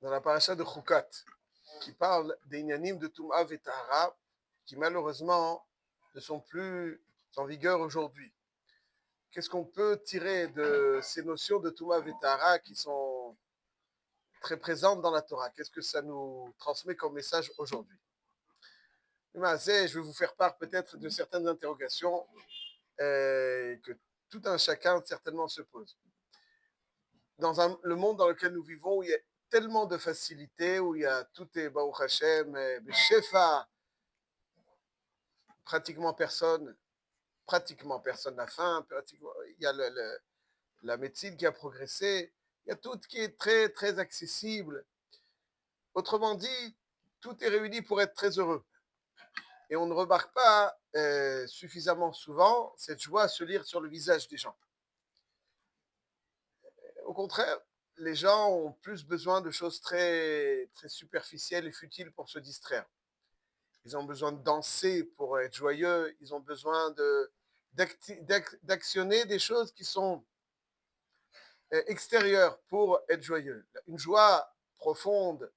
dans la paracha de Chukat, qui parle des Inyanim de Toum'a et Tahara, qui malheureusement ne sont plus en vigueur aujourd'hui. Qu'est-ce qu'on peut tirer de ces notions de Toum'a et Tahara qui sont très présentes dans la Torah? Qu'est-ce que ça nous transmet comme message aujourd'hui? Je vais vous faire part peut-être de certaines interrogations que tout un chacun certainement se pose. Dans le monde dans lequel nous vivons, où il y a tellement de facilité, où il y a tout est Baruch Hashem, Shefa, pratiquement personne n'a faim, il y a la médecine qui a progressé, il y a tout qui est très, très accessible. Autrement dit, tout est réuni pour être très heureux. Et on ne remarque pas suffisamment souvent cette joie se lire sur le visage des gens. Au contraire, les gens ont plus besoin de choses très, très superficielles et futiles pour se distraire. Ils ont besoin de danser pour être joyeux. Ils ont besoin d'actionner des choses qui sont extérieures pour être joyeux. Une joie profonde,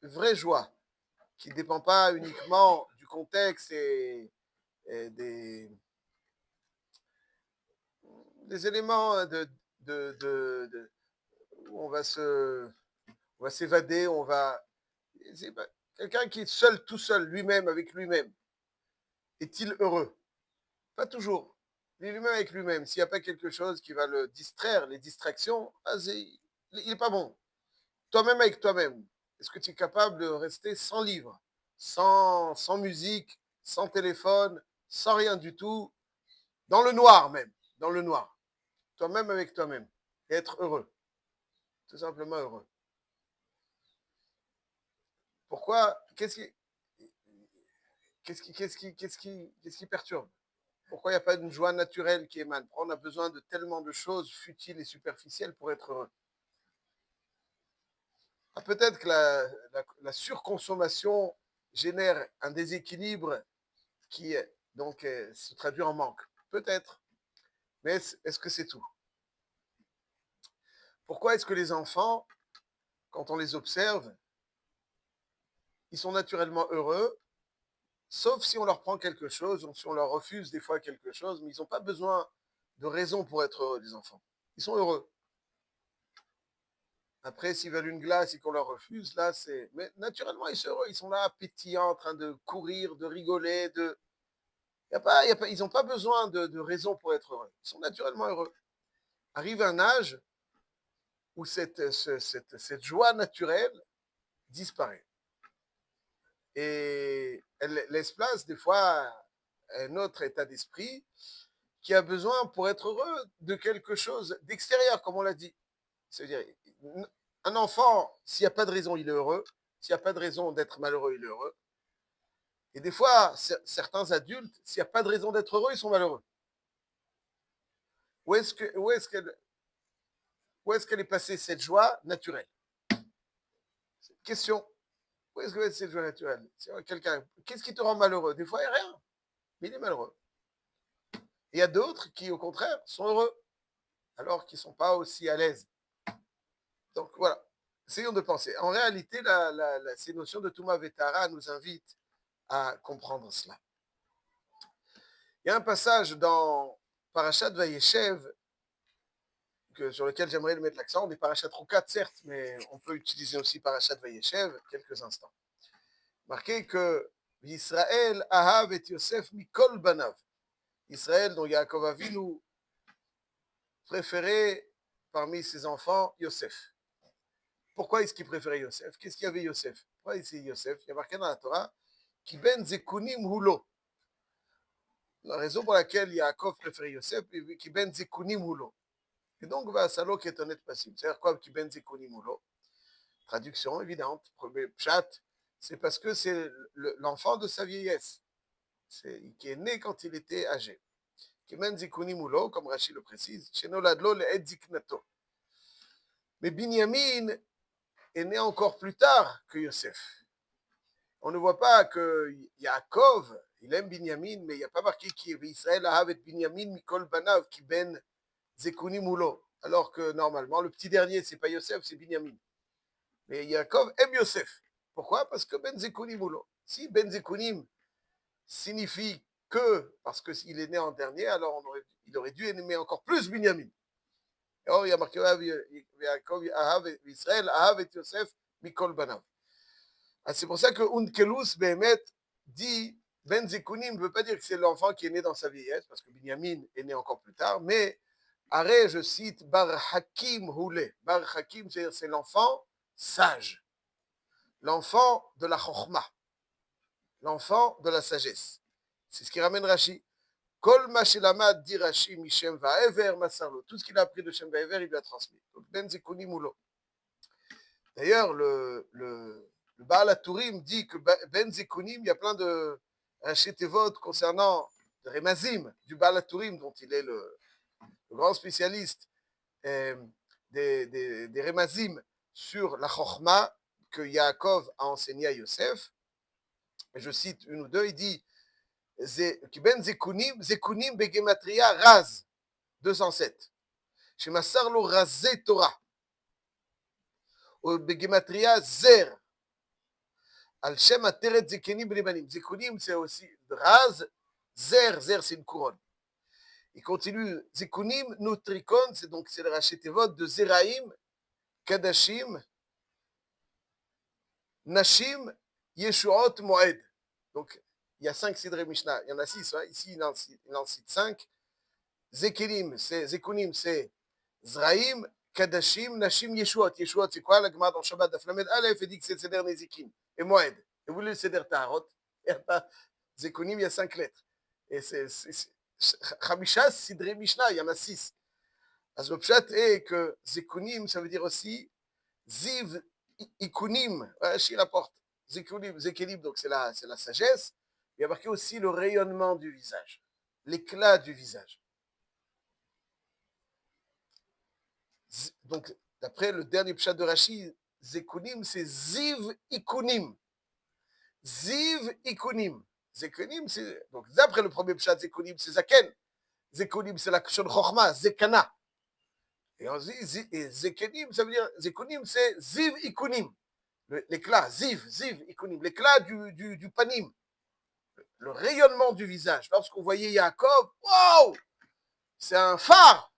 une vraie joie, qui ne dépend pas uniquement du contexte et des éléments où on va s'évader, quelqu'un qui est seul, tout seul, lui-même, avec lui-même. Est-il heureux? Pas toujours. Lui-même avec lui-même. S'il n'y a pas quelque chose qui va le distraire, les distractions, il n'est pas bon. Toi-même avec toi-même. Est-ce que tu es capable de rester sans livre, sans musique, sans téléphone, sans rien du tout, dans le noir même, dans le noir. Toi-même avec toi-même. Et être heureux. Tout simplement heureux. Pourquoi? Qu'est-ce qui perturbe? Pourquoi il n'y a pas une joie naturelle qui émane? Pourquoi on a besoin de tellement de choses futiles et superficielles pour être heureux? Peut-être que la surconsommation génère un déséquilibre qui donc se traduit en manque. Peut-être. Mais est-ce que c'est tout? Pourquoi est-ce que les enfants, quand on les observe, ils sont naturellement heureux, sauf si on leur prend quelque chose, ou si on leur refuse des fois quelque chose, mais ils n'ont pas besoin de raison pour être heureux, les enfants. Ils sont heureux. Après, s'ils veulent une glace et qu'on leur refuse, là, c'est... Mais naturellement, ils sont heureux. Ils sont là, pétillants, en train de courir, de rigoler, ils n'ont pas besoin de raison pour être heureux. Ils sont naturellement heureux. Arrive un âge où cette joie naturelle disparaît. Et elle laisse place, des fois, à un autre état d'esprit qui a besoin, pour être heureux, de quelque chose d'extérieur, comme on l'a dit. C'est-à-dire, un enfant, s'il n'y a pas de raison, il est heureux. S'il n'y a pas de raison d'être malheureux, il est heureux. Et des fois, certains adultes, s'il n'y a pas de raison d'être heureux, ils sont malheureux. Où est-ce qu'elle est passée cette joie naturelle? Question. Où est-ce que c'est cette joie naturelle? Qu'est-ce qui te rend malheureux? Des fois, il n'y a rien. Mais il est malheureux. Et il y a d'autres qui, au contraire, sont heureux, alors qu'ils ne sont pas aussi à l'aise. Donc voilà. Essayons de penser. En réalité, ces notions de Touma Vetara nous invitent à comprendre cela. Il y a un passage dans Parashat Vayeshev sur lequel j'aimerais mettre l'accent. On est Parashat Rukat, certes, mais on peut utiliser aussi Parashat Vayeshev quelques instants. Marquez que Israël ahav et Yosef mikol banav. Israël, dont Yaakov Avinu préféré parmi ses enfants Yosef. Pourquoi est-ce qu'il préférait Yosef? Qu'est-ce qu'il y avait Yosef? Pourquoi ici Yosef? Il y a marqué dans la Torah qui ben zekunim hulo. La raison pour laquelle Yaakov préférait Yosef, qui ben zekunim hulo. Et donc, Salo qui est honnête passible. C'est-à-dire quoi, qui ben zekunim hulo? Traduction évidente. Premier pshat, c'est parce que c'est l'enfant de sa vieillesse, qui est né quand il était âgé. Qui ben zekunim hulo, comme Rachid le précise, shenoladlo le et ziknato. Mais Binyamin est né encore plus tard que Yosef. On ne voit pas que Yaakov, il aime Binyamin, mais il n'y a pas marqué qu'Israël a avec Binyamin, Mikol Banav, qui ben Zekuni Moulo. Alors que normalement, le petit dernier, c'est pas Yosef, c'est Binyamin. Mais Yaakov aime Yosef. Pourquoi? Parce que Ben Zekunim ou lo. Si Ben Zekunim signifie que parce qu'il est né en dernier, alors il aurait dû aimer encore plus Binyamin. Or, il y a marqué Yaakov, Israël, Ahav et Yosef, Mikol Banav. Ah, c'est pour ça que Unkelus Behemet dit Ben Zekunim ne veut pas dire que c'est l'enfant qui est né dans sa vieillesse, parce que Binyamin est né encore plus tard, mais Arrêt, je cite Bar Hakim Houlé. Bar Hakim, c'est l'enfant sage, l'enfant de la Chochma, l'enfant de la sagesse. C'est ce qui ramène Rashi. Kol Mashilamad dit Rashi, Mishem Vaever Masarlo. Tout ce qu'il a appris de Shem Vaever, il lui a transmis. Donc Ben Zekunim Moulo. D'ailleurs, le Baal HaTurim dit que Ben Zekunim, il y a plein de Tevot concernant le Remazim du Baal HaTurim, dont il est le grand spécialiste des Remazim sur la Chochma que Yaakov a enseigné à Yosef. Et je cite une ou deux, il dit Ben Zekunim, Zekunim Begematria Raz, 207. Chez Masarlo Razé Torah. Ou Begematria Zer. Al Shem Ateret Zekenim Bnebanim. Zekunim, c'est aussi Raz. Zer, Zer, c'est une couronne. Il continue, Zekunim, Nutrikon, c'est le Rachetevot de Zeraim, Kadashim, Nashim, Yeshuot, Moed. Donc, il y a 5 Sidré Mishnah. Il y en a 6, hein. Ici, il en cite 5. Zekunim, c'est Zraim, Kadashim, Nashim, Yeshuot. Yeshuot, c'est quoi? La Gemara dans Shabbat d'Aflamed Aleph, elle dit que c'est Seder Nezikim. Et Moed. Et vous voulez le Seder Taharot? Zekunim, il y a 5 lettres. Et c'est Chamisha, Sidré Mishnah, il y en a 6. Alors, le pshat est que Zekunim, ça veut dire aussi Ziv Ikunim. Rashi rapporte. Zekunim, Zekelim, donc c'est la sagesse. Il y a marqué aussi le rayonnement du visage, l'éclat du visage. Donc, d'après le dernier pshat de Rashi, Zekunim, c'est Ziv Ikunim. Ziv Ikunim. Zekunim, c'est. Donc, d'après le premier pshat, Zekunim, c'est Zaken. Zekunim, c'est la Kshon Chochma, Zekana. Et on dit, Zekenim, ça veut dire, Zekunim, c'est Ziv Ikunim. L'éclat, Ziv Ikunim. L'éclat du panim. Le rayonnement du visage. Lorsqu'on voyait Yaakov, wow! C'est un phare.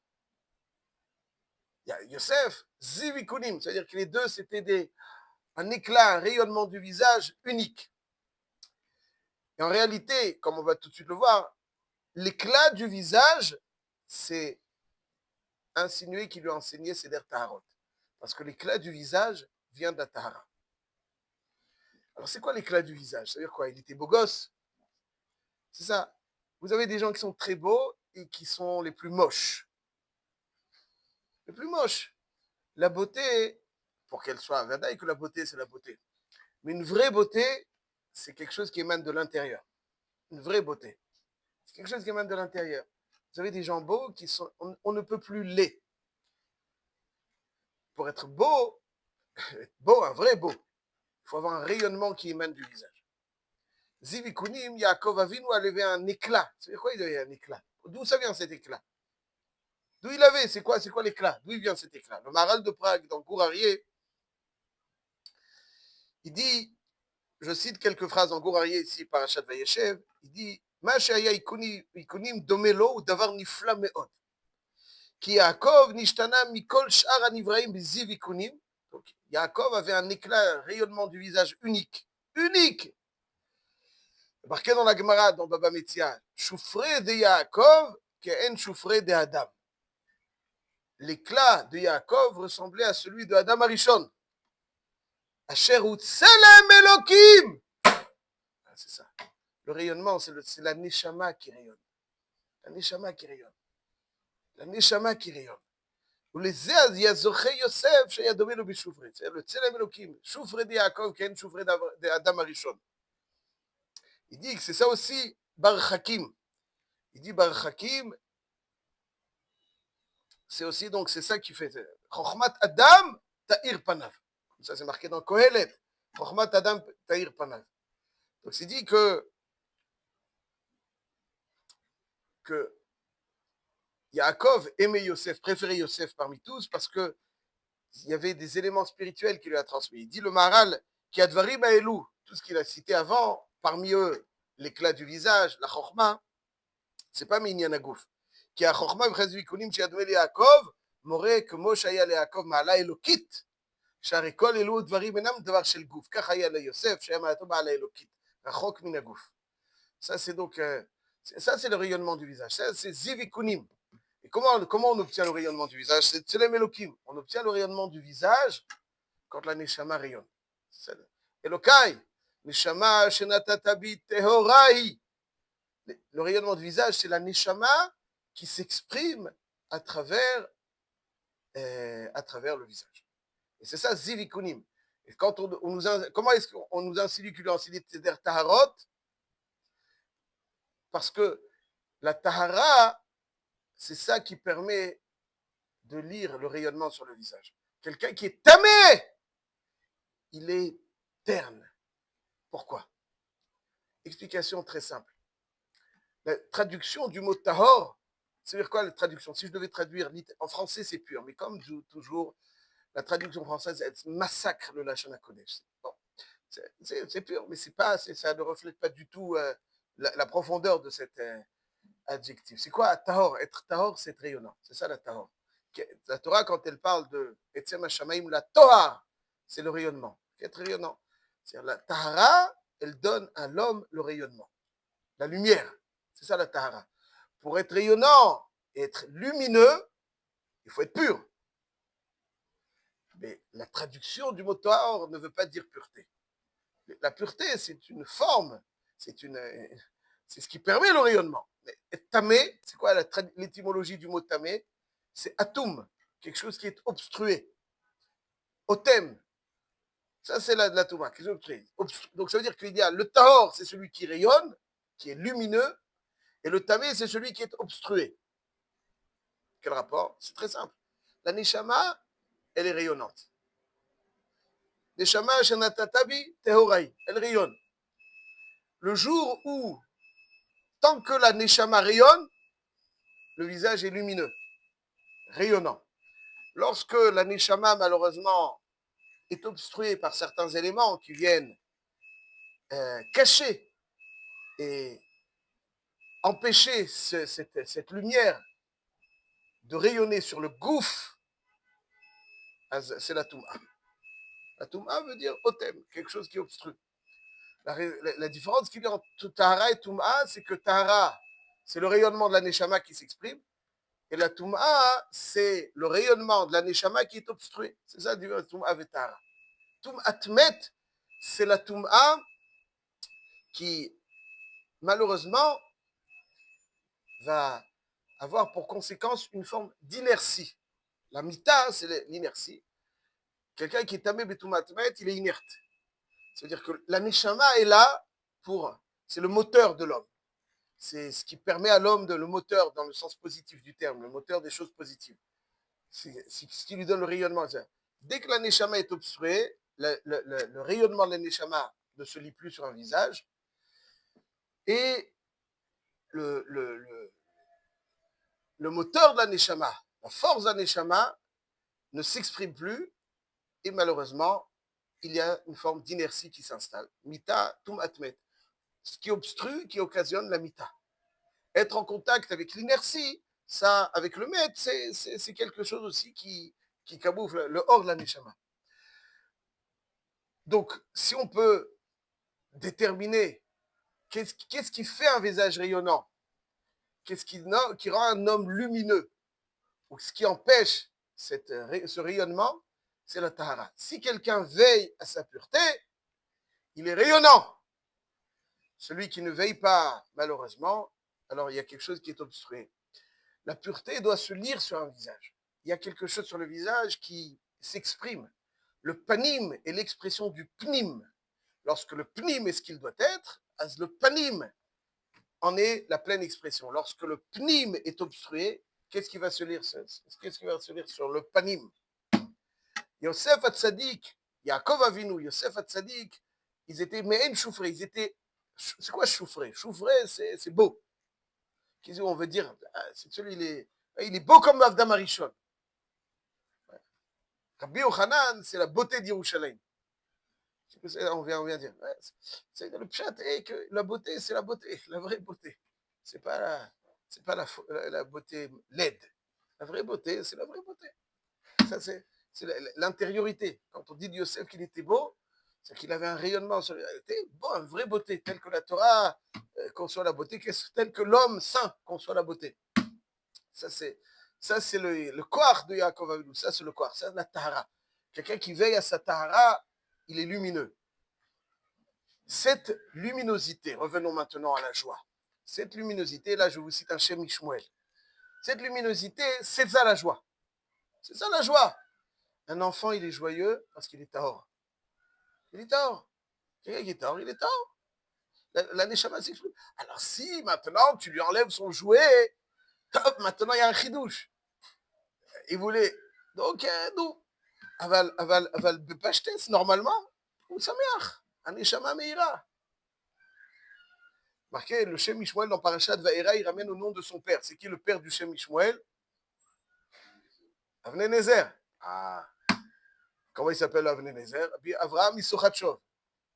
Il y a Yosef, Ziv Ikunim. C'est-à-dire que les deux, c'était un éclat, un rayonnement du visage unique. Et en réalité, comme on va tout de suite le voir, l'éclat du visage, c'est insinué qu'il lui a enseigné Seder Taharot. Parce que l'éclat du visage vient de la Tahara. Alors, c'est quoi l'éclat du visage? Ça veut dire quoi? Il était beau gosse? C'est ça. Vous avez des gens qui sont très beaux et qui sont les plus moches. Les plus moches. La beauté, pour qu'elle soit vadaï, que la beauté, c'est la beauté. Mais une vraie beauté, c'est quelque chose qui émane de l'intérieur. Une vraie beauté. C'est quelque chose qui émane de l'intérieur. Vous avez des gens beaux qui sont. On ne peut plus les. Pour être beau, un vrai beau, il faut avoir un rayonnement qui émane du visage. Zivikunim, Yaakov Avinu a levé un éclat. C'est quoi il avait un éclat? D'où ça vient cet éclat? D'où il avait? C'est quoi l'éclat? D'où il vient cet éclat? Le Maharal de Prague, dans Gourarié, il dit, je cite quelques phrases en Gourarié ici, Parashat Vayeshev, il dit, Ma she'aya ikunim domelo ou davar nifla me'od. Ki Yaakov nishtana mikol sh'ar hanivraim b'ziv ikunim. Donc, Yaakov avait un éclat, un rayonnement du visage unique. Unique! Marqué dans la Gemara, dans Baba Metzia, Choufré de Yaakov, qu'en choufré de Adam. L'éclat de Yaakov ressemblait à celui de Adam Arishon. Asher Utselem Elokim. C'est ça. Le rayonnement, c'est la Neshama qui rayonne. La Neshama qui rayonne. La Neshama qui rayonne. Ou les Zéaz, Yazoché Yosef, Shayadome lo Bishoufré. C'est le Tselem Elokim. Choufré de Yaakov, qu'en choufré de Adam Arishon. Il dit que c'est ça aussi, Bar Hakim. Il dit Bar Hakim, c'est aussi, donc, c'est ça qui fait. Chochmat Adam, Ta'ir Panav. Ça, c'est marqué dans Kohelet. Chochmat Adam, Ta'ir Panav. Donc, c'est dit que Yaakov aimait Yosef, préférait Yosef parmi tous, parce que il y avait des éléments spirituels qu'il lui a transmis. Il dit le Maharal, qui a Dvarim Aelou, tout ce qu'il a cité avant, parmi eux, l'éclat du visage, la Chokhmah, c'est pas Minyan Agouf. Qui a Chokhmah, Vchazvikunim, Chiadwe le Yaakov, Moré, que Moshe Aya le Yaakov, Maala Elokit, שהרי כל אלו דברים אינם דבר של גוף, כך היה ליוסף, שהיה מעלתו בעל האלוקית, רחוק מן הגוף. Ça, c'est donc, ça, c'est le rayonnement du visage. Ça, c'est zivikunim. Et comment on obtient le rayonnement du visage? C'est tselem elokim. On obtient le rayonnement du visage quand la neshama rayonne. Elokai, neshama shenatatabi tehorai. Le rayonnement du visage, c'est la neshama qui s'exprime à travers le visage. Et c'est ça, zivikunim. Et quand comment est-ce qu'on nous insinue qu'il lui a enseigné c'est-à-dire taharot? Parce que la tahara, c'est ça qui permet de lire le rayonnement sur le visage. Quelqu'un qui est tamé, il est terne. Pourquoi? Explication très simple. La traduction du mot tahor, c'est-à-dire quoi la traduction? Si je devais traduire en français, c'est pur, mais comme toujours, la traduction française, elle massacre le Lashon HaKodesh. Bon, c'est pur, mais ça ne reflète pas du tout la profondeur de cet adjectif. C'est quoi tahor? Être tahor, c'est être rayonnant. C'est ça la tahor. La Torah, quand elle parle de Etzem HaShamayim, la Torah, c'est le rayonnement. Être rayonnant. C'est-à-dire la tahara, elle donne à l'homme le rayonnement. La lumière. C'est ça la tahara. Pour être rayonnant et être lumineux, il faut être pur. Mais la traduction du mot tahor ne veut pas dire pureté. La pureté, c'est une forme, c'est ce qui permet le rayonnement. Mais tamé, c'est quoi l'étymologie du mot tamé? C'est atum, quelque chose qui est obstrué. Otem, ça c'est la touma, qui est obstrué. Donc ça veut dire qu'il y a le tahor, c'est celui qui rayonne, qui est lumineux, et le tamé, c'est celui qui est obstrué. Quel rapport? C'est très simple. La neshama, elle est rayonnante. Neshama shenatatabi tehorai, elle rayonne. Le jour où, tant que la neshama rayonne, le visage est lumineux, rayonnant. Lorsque la neshama, malheureusement, est obstruée par certains éléments qui viennent cacher et empêcher cette lumière de rayonner sur le gouffre, c'est la touma. La touma veut dire otem, quelque chose qui obstrue. La différence qu'il y a entre tahara et touma, c'est que tahara, c'est le rayonnement de la neshama qui s'exprime, et la touma, c'est le rayonnement de la neshama qui est obstrué. C'est ça, du touma et tahara. Touma atmet, c'est la touma qui, malheureusement, va avoir pour conséquence une forme d'inertie. La mita, c'est l'inertie. Quelqu'un qui est tamé betoumatmet, il est inerte. C'est-à-dire que la neshama est là c'est le moteur de l'homme. C'est ce qui permet à l'homme le moteur dans le sens positif du terme, le moteur des choses positives. C'est ce qui lui donne le rayonnement. Dès que la neshama est obstruée, le rayonnement de la neshama ne se lit plus sur un visage. Et le moteur de la neshama, la force de la neshama, ne s'exprime plus. Et malheureusement, il y a une forme d'inertie qui s'installe. Mita, tum atmet. Ce qui obstrue, qui occasionne la mita. Être en contact avec l'inertie, ça, avec le met, c'est quelque chose aussi qui camoufle le hors de la neshama. Donc, si on peut déterminer qu'est-ce qui fait un visage rayonnant, qu'est-ce qui rend un homme lumineux, ou ce qui empêche ce rayonnement, c'est la tahara. Si quelqu'un veille à sa pureté, il est rayonnant. Celui qui ne veille pas, malheureusement, alors il y a quelque chose qui est obstrué. La pureté doit se lire sur un visage. Il y a quelque chose sur le visage qui s'exprime. Le panim est l'expression du pnim. Lorsque le pnim est ce qu'il doit être, le panim en est la pleine expression. Lorsque le pnim est obstrué, qu'est-ce qui va se lire sur le panim? Yosef Hatzadik, Yaakov Avinu, Yosef Hatzadik, ils étaient me'en choufré, c'est quoi choufré? Choufré, c'est beau. On veut dire, c'est celui, il est beau comme Avdam Arishon. Rabbi Yochanan, c'est la beauté d'Yerushalayim. On vient dire. Ouais, c'est le pshat est que la beauté, c'est la beauté, la vraie beauté. C'est pas la beauté laide. La vraie beauté, c'est la vraie beauté. Ça, c'est l'intériorité. Quand on dit de Yosef qu'il était beau, c'est qu'il avait un rayonnement sur il était beau, une vraie beauté, telle que la Torah conçoit la beauté, telle que l'homme saint conçoit la beauté. Ça, c'est le koach de Yaakov Avinu. Ça, c'est le koach. Ça, c'est la tahara. Quelqu'un qui veille à sa tahara, il est lumineux. Cette luminosité, revenons maintenant à la joie. Cette luminosité, là, je vous cite un Shem Ishmuel. Cette luminosité, c'est ça la joie. C'est ça la joie. Un enfant, il est joyeux parce qu'il est tahor. Il est tahor. Quelqu'un qui est tahor, il est tahor. La neshama s'exprime. Alors si, maintenant, tu lui enlèves son jouet, hop, maintenant, il y a un chidouche. Il voulait... Donc, nous, aval bepashtes, normalement, ou sameach. Un neshama meira. Marqué, le Shem Ishmuel dans Parashat Vaera, il ramène au nom de son père. C'est qui le père du Shem Ishmuel? Avnei Nezer. Ah. Comment il s'appelle Avnei Nezer? Avraham Isochatchov,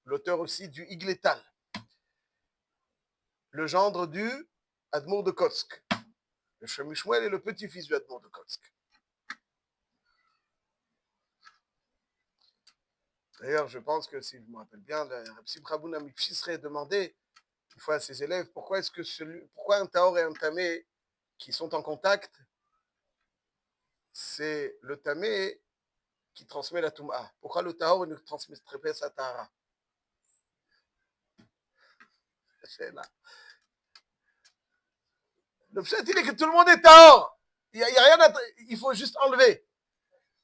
l'auteur aussi du Igletal. Le gendre du Admour de Kotsk. Le Shem Ishmuel est le petit-fils du Admour de Kotsk. D'ailleurs, je pense que, si je me rappelle bien, Reb Simcha Bun Amipshi serait demandé une fois à ses élèves pourquoi un Taor et un Tamé qui sont en contact, c'est le Tamé qui transmet la Toum'a. Pourquoi le Taor ne transmettrait pas sa Tahara? C'est là. Le pshat, il est que tout le monde est Taor. Il y a rien il faut juste enlever.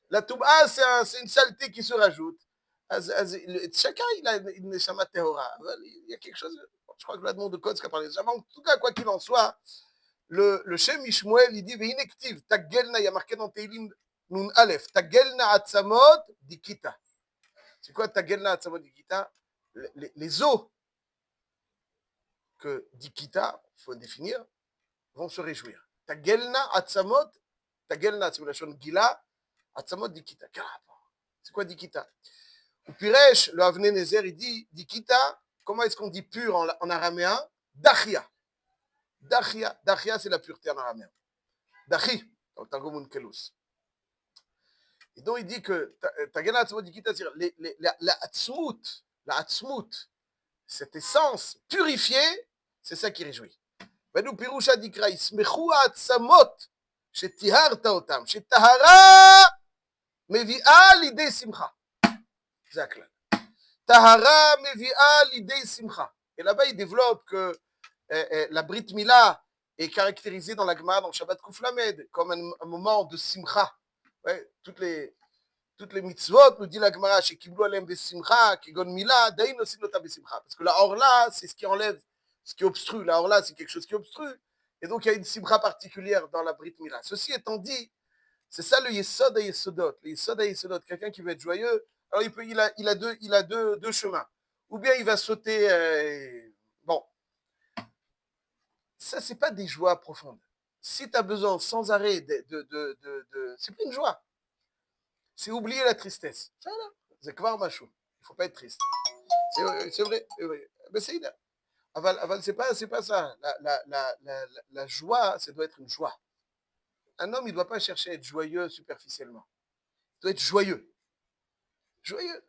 La Toum'a, c'est une saleté qui se rajoute. Chacun, il a une Neshama Tehora. Il y a quelque chose, je crois que l'Admon de Kotz qui a parlé de ça. En tout cas, quoi qu'il en soit, le Shem Ishmuel, il dit, Veinektiv, Tagelna, il y a marqué dans Teilim Nun Aleph, Tagelna Atzamot Dikita. C'est quoi Tagelna Atzamot Dikita? Les os que Dikita, il faut définir, vont se réjouir. Tagelna Atzamot, Tagelna, c'est la chaîne Gila, Atzamot Dikita. C'est quoi Dikita? Ou Piresh, le Avnei Nezer, il dit Dikita, comment est-ce qu'on dit pur en araméen? Dachia. Dachia. Dachia, c'est la pureté en araméen. Dachi, dans le Targum Kelus. Et donc, il dit que Tagelna Atzamot Dikita, c'est-à-dire la Atzmut, cette essence purifiée, c'est ça qui réjouit. Venu Pirusha Dikra, Ismechu Atzamot, Shetiharta Otam, Shetahara, Mevi'a Lidei Simcha. C'est ça. Tahara Mevi'a Lidei Simcha. Et là-bas, il développe que la Brit Mila est caractérisée dans la Gemara, dans Shabbat Kuf Lamed, comme un moment de Simcha. Ouais, toutes les mitzvot, nous dit la Gemara, chez Kiblu Alem Besimcha, Kigon Mila, Dain aussi nota Besimcha. Parce que la Orla, c'est ce qui enlève, ce qui obstrue. La Orla, c'est quelque chose qui obstrue. Et donc, il y a une Simcha particulière dans la Brit Mila. Ceci étant dit, c'est ça le Yesod à Yesodot. Le Yesod à Yesodot, quelqu'un qui veut être joyeux, alors il a deux chemins. Ou bien il va sauter. Bon, ça, c'est pas des joies profondes. Si tu as besoin sans arrêt c'est plus une joie. C'est oublier la tristesse. Ça, là, c'est kvar machou. Il ne faut pas être triste. C'est vrai. Mais c'est Aval, c'est pas ça. La joie, ça doit être une joie. Un homme, il ne doit pas chercher à être joyeux superficiellement. Il doit être joyeux. Joyeux.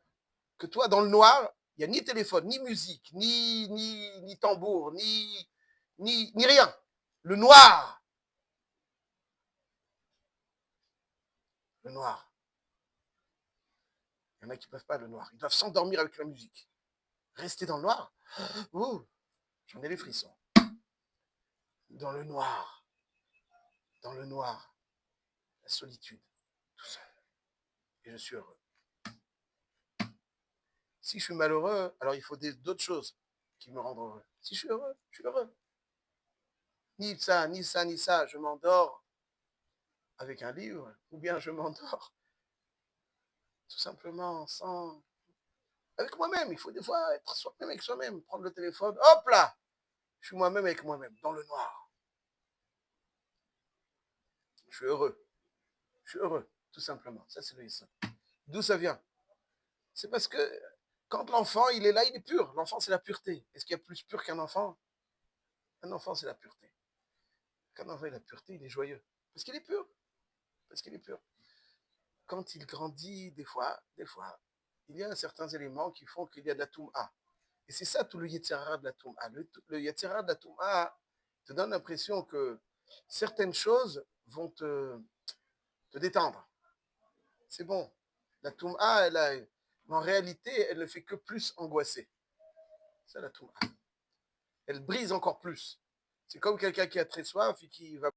Que toi, dans le noir, il n'y a ni téléphone, ni musique, ni tambour, ni rien. Le noir. Le noir. Il y en a qui ne peuvent pas le noir. Ils doivent s'endormir avec la musique. Rester dans le noir. Ouh, j'en ai les frissons. Dans le noir. Dans le noir. La solitude. Tout seul. Et je suis heureux. Si je suis malheureux, alors il faut d'autres choses qui me rendent heureux. Si je suis heureux, je suis heureux. Ni ça, ni ça, ni ça. Je m'endors avec un livre, ou bien je m'endors tout simplement sans... Avec moi-même. Il faut des fois être soi-même avec soi-même. Prendre le téléphone, hop là, je suis moi-même avec moi-même, dans le noir. Je suis heureux. Je suis heureux, tout simplement. Ça, c'est le Yesod. D'où ça vient? C'est parce que quand l'enfant, il est là, il est pur. L'enfant, c'est la pureté. Est-ce qu'il y a plus pur qu'un enfant? Un enfant, c'est la pureté. Quand un enfant a la pureté, il est joyeux. Parce qu'il est pur. Parce qu'il est pur. Quand il grandit, des fois, il y a certains éléments qui font qu'il y a de la toum'a. Et c'est ça tout le Yetzirah de la toum'a. Le Yetzirah de la toum'a te donne l'impression que certaines choses vont te détendre. C'est bon. La toum'a, en réalité, elle ne fait que plus angoisser. C'est la toum'a. Elle brise encore plus. C'est comme quelqu'un qui a très soif et qui va